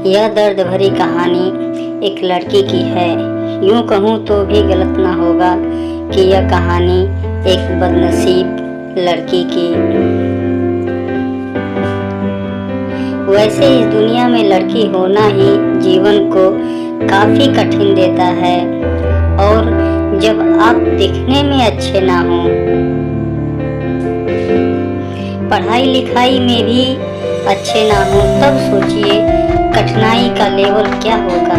यह दर्द भरी कहानी एक लड़की की है। यूं कहूँ तो भी गलत ना होगा कि यह कहानी एक बदनसीब लड़की की। वैसे इस दुनिया में लड़की होना ही जीवन को काफी कठिन देता है, और जब आप दिखने में अच्छे ना हो, पढ़ाई लिखाई में भी अच्छे ना हो, तब सोचिए कठिनाई का लेवल क्या होगा।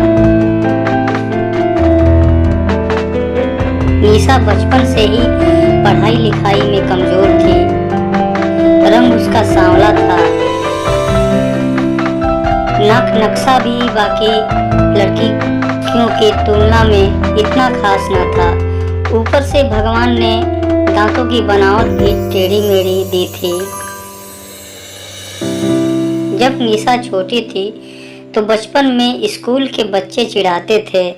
निशा बचपन से ही पढ़ाई लिखाई में कमजोर थी। रंग उसका सांवला था, नाक नक्शा भी बाकी लड़कियों की तुलना में इतना खास न था। ऊपर से भगवान ने दांतों की बनावट भी टेढ़ी मेढ़ी दी थी। जब निशा छोटी थी तो बचपन में स्कूल के बच्चे चिढ़ाते थे।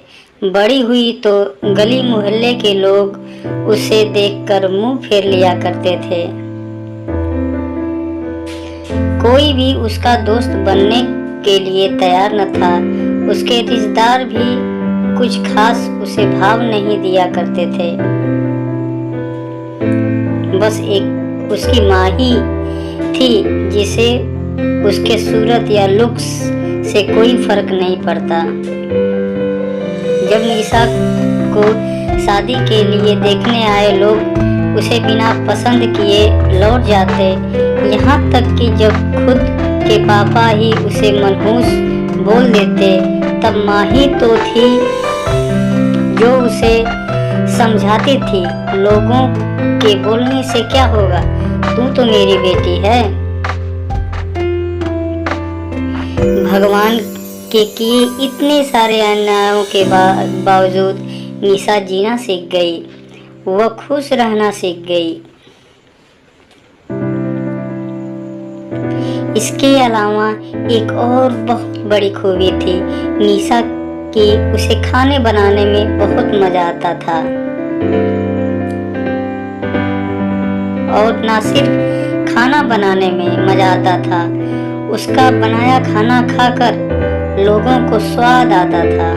बड़ी हुई तो गली मोहल्ले के लोग उसे देखकर मुंह फेर लिया करते थे। कोई भी उसका दोस्त बनने के लिए तैयार न था। उसके रिश्तेदार भी कुछ खास उसे भाव नहीं दिया करते थे। बस एक उसकी माँ ही थी जिसे उसके सूरत या लुक्स से कोई फर्क नहीं पड़ता। जब निशा को शादी के लिए देखने आए लोग उसे बिना पसंद किए लौट जाते, यहाँ तक कि जब खुद के पापा ही उसे मनहूस बोल देते, तब माँ ही तो थी जो उसे समझाती थी, लोगों के बोलने से क्या होगा, तू तो मेरी बेटी है। भगवान के किए इतने सारे अन्यायों के बावजूद निशा जीना सीख गई। वह खुश रहना सीख गई। इसके अलावा एक और बहुत बड़ी खूबी थी निशा की, उसे खाने बनाने में बहुत मजा आता था। और ना सिर्फ खाना बनाने में मजा आता था, उसका बनाया खाना खाकर लोगों को स्वाद आता था।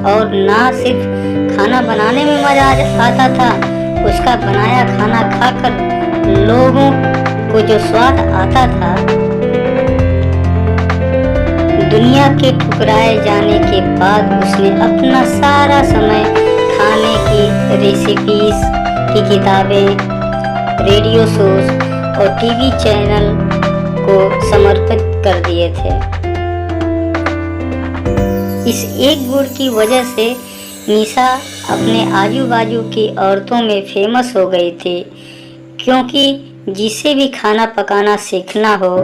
और ना सिर्फ खाना बनाने में मजा आता था, उसका बनाया खाना खाकर लोगों को जो स्वाद आता था, दुनिया के ठुकराए जाने के बाद उसने अपना सारा समय खाने की रेसिपीज की किताबें, रेडियो शोज और टीवी चैनल को समर्पित कर दिए थे। इस एक गुण की वजह से निशा अपने आजू बाजू की औरतों में फेमस हो गई थी, क्योंकि जिसे भी खाना पकाना सीखना हो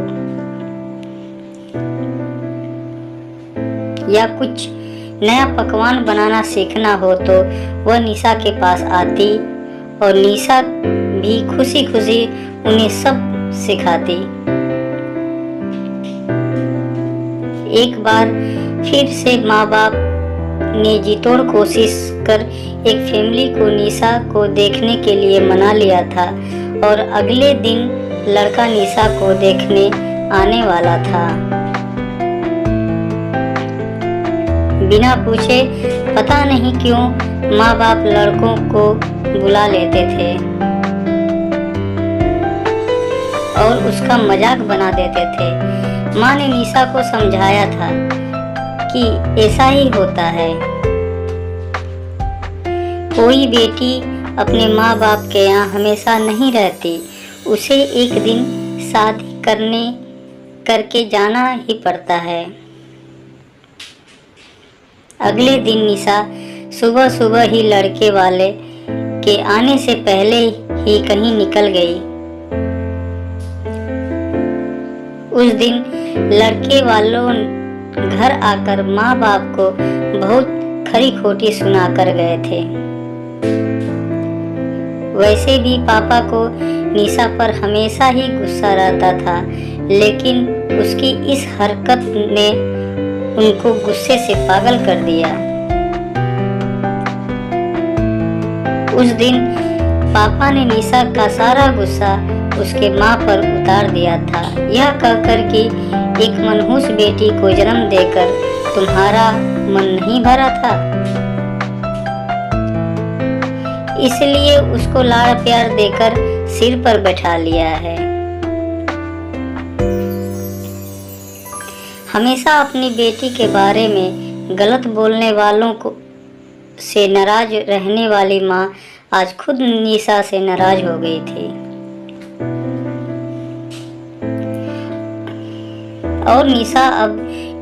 या कुछ नया पकवान बनाना सीखना हो तो वह निशा के पास आती, और निशा भी खुशी खुशी उन्हें सब सिखाती। एक बार फिर से माँ बाप ने जी तोड़ कोशिश कर एक फैमिली को निशा को देखने के लिए मना लिया था, और अगले दिन लड़का निशा को देखने आने वाला था। बिना पूछे पता नहीं क्यों माँ बाप लड़कों को बुला लेते थे और उसका मजाक बना देते थे। माँ ने निशा को समझाया था कि ऐसा ही होता है, कोई बेटी अपने माँ बाप के यहाँ हमेशा नहीं रहती, उसे एक दिन शादी करके जाना ही पड़ता है। अगले दिन निशा सुबह सुबह ही लड़के वाले के आने से पहले ही कहीं निकल गई। उस दिन लड़के वालों घर आकर माँ बाप को बहुत खरी खोटी सुना कर गए थे। वैसे भी पापा को निशा पर हमेशा ही गुस्सा रहता था, लेकिन उसकी इस हरकत ने उनको गुस्से से पागल कर दिया। उस दिन पापा ने निशा का सारा गुस्सा उसके माँ पर उतार दिया था, यह कहकर कि एक मनहूस बेटी को जन्म देकर तुम्हारा मन नहीं भरा था, इसलिए उसको लाड़ प्यार देकर सिर पर बैठा लिया है। हमेशा अपनी बेटी के बारे में गलत बोलने वालों को से नाराज रहने वाली माँ आज खुद निशा से नाराज हो गई थी और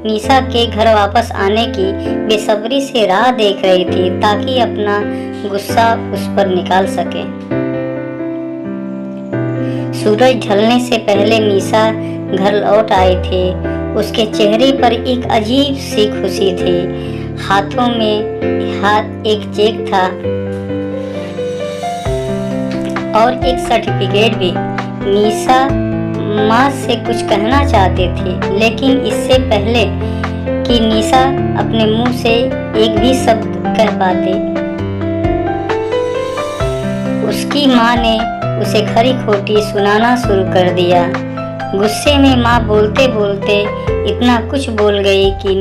निशा के घर वापस आने की बेसब्री से राह देख रही थी ताकि अपना गुस्सा उस पर निकाल सके। सूरज ढलने से पहले निशा घर लौट आई थी। उसके चेहरे पर एक अजीब सी खुशी थी। हाथों में एक चेक था और एक सर्टिफिकेट भी। निशा माँ से कुछ कहना चाहती थी, लेकिन इससे पहले कि निशा अपने मुंह से एक भी शब्द कह पाती, उसकी माँ ने उसे खरी खोटी सुनाना शुरू कर दिया। गुस्से में माँ बोलते बोलते इतना कुछ बोल गई कि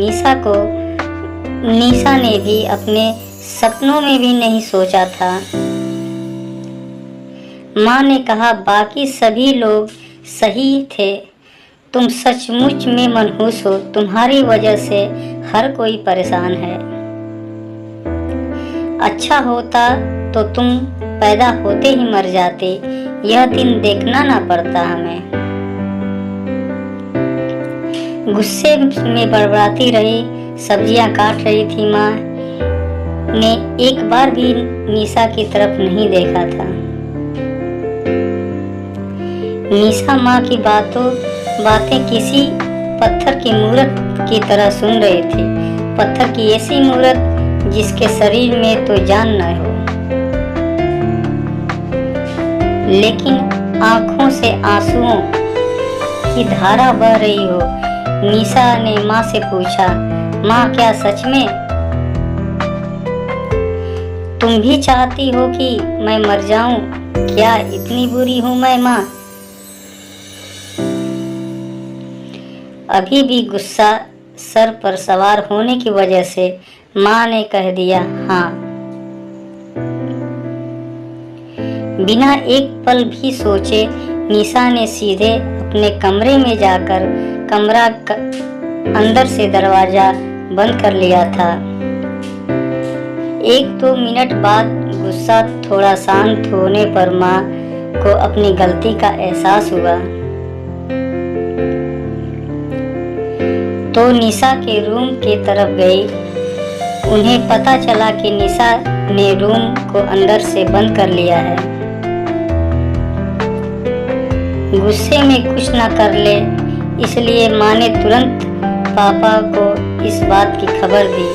निशा ने भी अपने सपनों में भी नहीं सोचा था। माँ ने कहा, बाकी सभी लोग सही थे, तुम सचमुच में मनहूस हो, तुम्हारी वजह से हर कोई परेशान है। अच्छा होता तो तुम पैदा होते ही मर जाते, यह दिन देखना ना पड़ता हमें। गुस्से में बड़बड़ाती रही, सब्जियां काट रही थी। माँ ने एक बार भी निशा की तरफ नहीं देखा था। निशा माँ की बातें किसी पत्थर की मूरत की तरह सुन रही थी, पत्थर की ऐसी मूरत जिसके शरीर में तो जान न हो, लेकिन आंखों से आंसुओं की धारा बह रही हो। निशा ने माँ से पूछा, माँ क्या सच में तुम भी चाहती हो कि मैं मर जाऊं? क्या इतनी बुरी हूं मैं माँ? अभी भी गुस्सा सर पर सवार होने की वजह से माँ ने कह दिया, हाँ। बिना एक पल भी सोचे निशा ने सीधे अपने कमरे में जाकर कमरा अंदर से दरवाजा बंद कर लिया था। 1-2 मिनट बाद गुस्सा थोड़ा शांत होने पर माँ को अपनी गलती का एहसास हुआ तो निशा के रूम की तरफ गई। उन्हें पता चला कि निशा ने रूम को अंदर से बंद कर लिया है। गुस्से में कुछ न कर ले, इसलिए माँ ने तुरंत पापा को इस बात की खबर दी।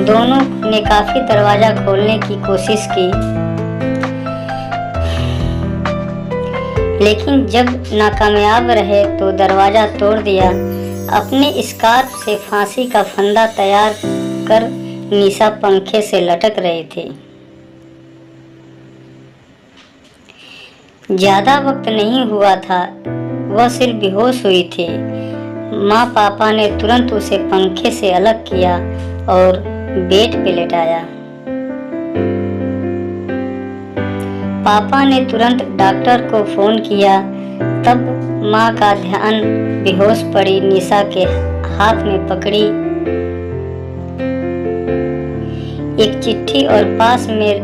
दोनों ने काफी दरवाजा खोलने की कोशिश की, लेकिन जब नाकामयाब रहे तो दरवाजा तोड़ दिया। अपने स्कार्फ से फांसी का फंदा तैयार कर निशा पंखे से लटक रही थी। ज्यादा वक्त नहीं हुआ था, वह सिर्फ बेहोश हुई थी। माँ पापा ने तुरंत उसे पंखे से अलग किया और बेड पे लेटाया। पापा ने तुरंत डॉक्टर को फोन किया। तब माँ का ध्यान बेहोश पड़ी निशा के हाथ में पकड़ी एक चिट्ठी और पास में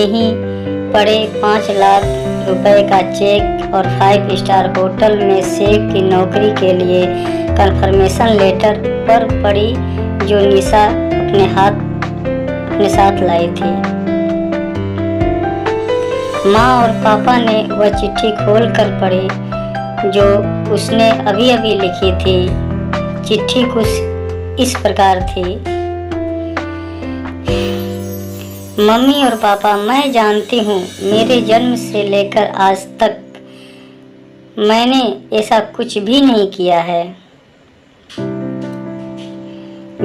ही पड़े 5 लाख रुपए का चेक और 5 स्टार होटल में शेफ की नौकरी के लिए कंफर्मेशन लेटर पर पड़ी, जो निशा अपने साथ लाई थी। माँ और पापा ने वह चिट्ठी खोल कर पढ़ी जो उसने अभी अभी लिखी थी। चिट्ठी कुछ इस प्रकार थी, मम्मी और पापा, मैं जानती हूँ मेरे जन्म से लेकर आज तक मैंने ऐसा कुछ भी नहीं किया है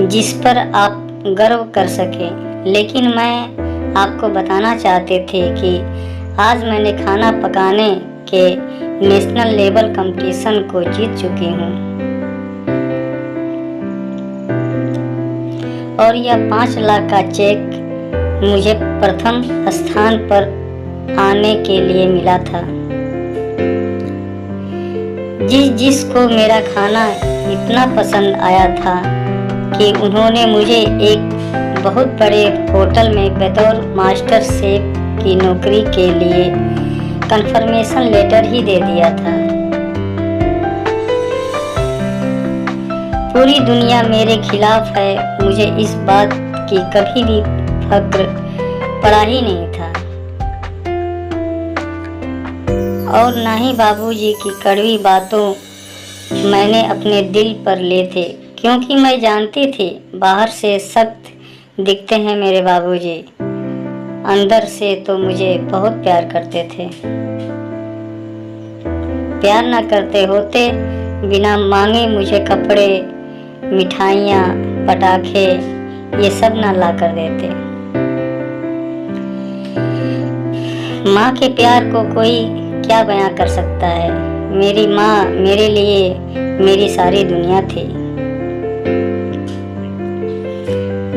जिस पर आप गर्व कर सकें, लेकिन मैं आपको बताना चाहते थे कि आज मैंने खाना पकाने के नेशनल लेवल कंपटीशन को जीत चुकी हूँ और यह 5 लाख का चेक मुझे प्रथम स्थान पर आने के लिए मिला था। जिसको मेरा खाना इतना पसंद आया था कि उन्होंने मुझे एक बहुत बड़े होटल में बतौर मास्टर शेफ की नौकरी के लिए कंफर्मेशन लेटर ही दे दिया था। पूरी दुनिया मेरे खिलाफ है, मुझे इस बात की कभी भी फक्र पड़ा ही नहीं था और ना ही बाबूजी की कड़वी बातों मैंने अपने दिल पर ले थे, क्योंकि मैं जानती थी बाहर से सख्त दिखते हैं मेरे बाबूजी, अंदर से तो मुझे बहुत प्यार करते थे। प्यार ना करते होते बिना मांगे मुझे कपड़े, मिठाइयाँ, पटाखे ये सब ना ला कर देते। माँ के प्यार को कोई क्या बयां कर सकता है। मेरी माँ मेरे लिए मेरी सारी दुनिया थी।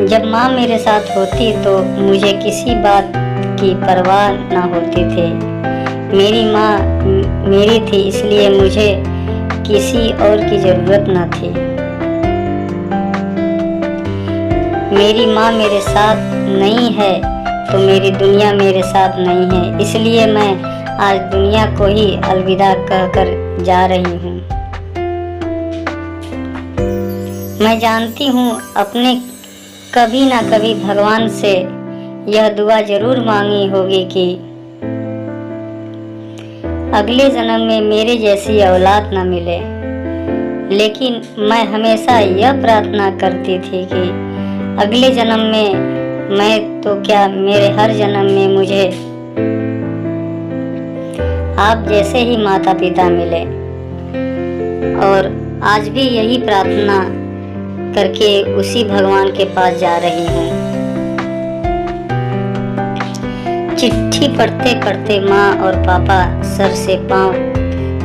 जब माँ मेरे साथ होती तो मुझे किसी बात की परवाह ना होती थी। मेरी माँ मेरी थी, इसलिए मुझे किसी और की जरूरत ना थी। मेरी माँ मेरे साथ नहीं है तो मेरी दुनिया मेरे साथ नहीं है, इसलिए मैं आज दुनिया को ही अलविदा कहकर जा रही हूँ। मैं जानती हूँ अपने कभी ना कभी भगवान से यह दुआ जरूर मांगी होगी कि अगले जन्म में मेरे जैसी औलाद न मिले, लेकिन मैं हमेशा यह प्रार्थना करती थी कि अगले जन्म में मैं तो क्या मेरे हर जन्म में मुझे आप जैसे ही माता पिता मिले। और आज भी यही प्रार्थना करके उसी भगवान के पास जा रही हूँ। चिट्ठी पढ़ते पढ़ते माँ और पापा सर से पांव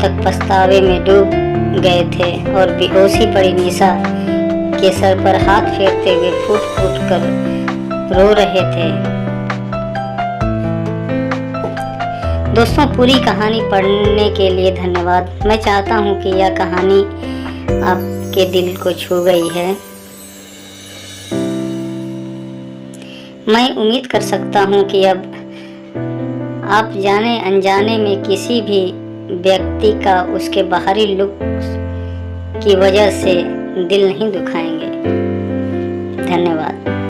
तक पछतावे में डूब गए थे और बेहोशी पड़ी निशा के सर पर हाथ फेरते हुए फूट फूट कर रो रहे थे। दोस्तों, पूरी कहानी पढ़ने के लिए धन्यवाद। मैं चाहता हूँ कि यह कहानी आपके दिल को छू गई है। मैं उम्मीद कर सकता हूँ कि अब आप जाने अनजाने में किसी भी व्यक्ति का उसके बाहरी लुक की वजह से दिल नहीं दुखाएंगे। धन्यवाद।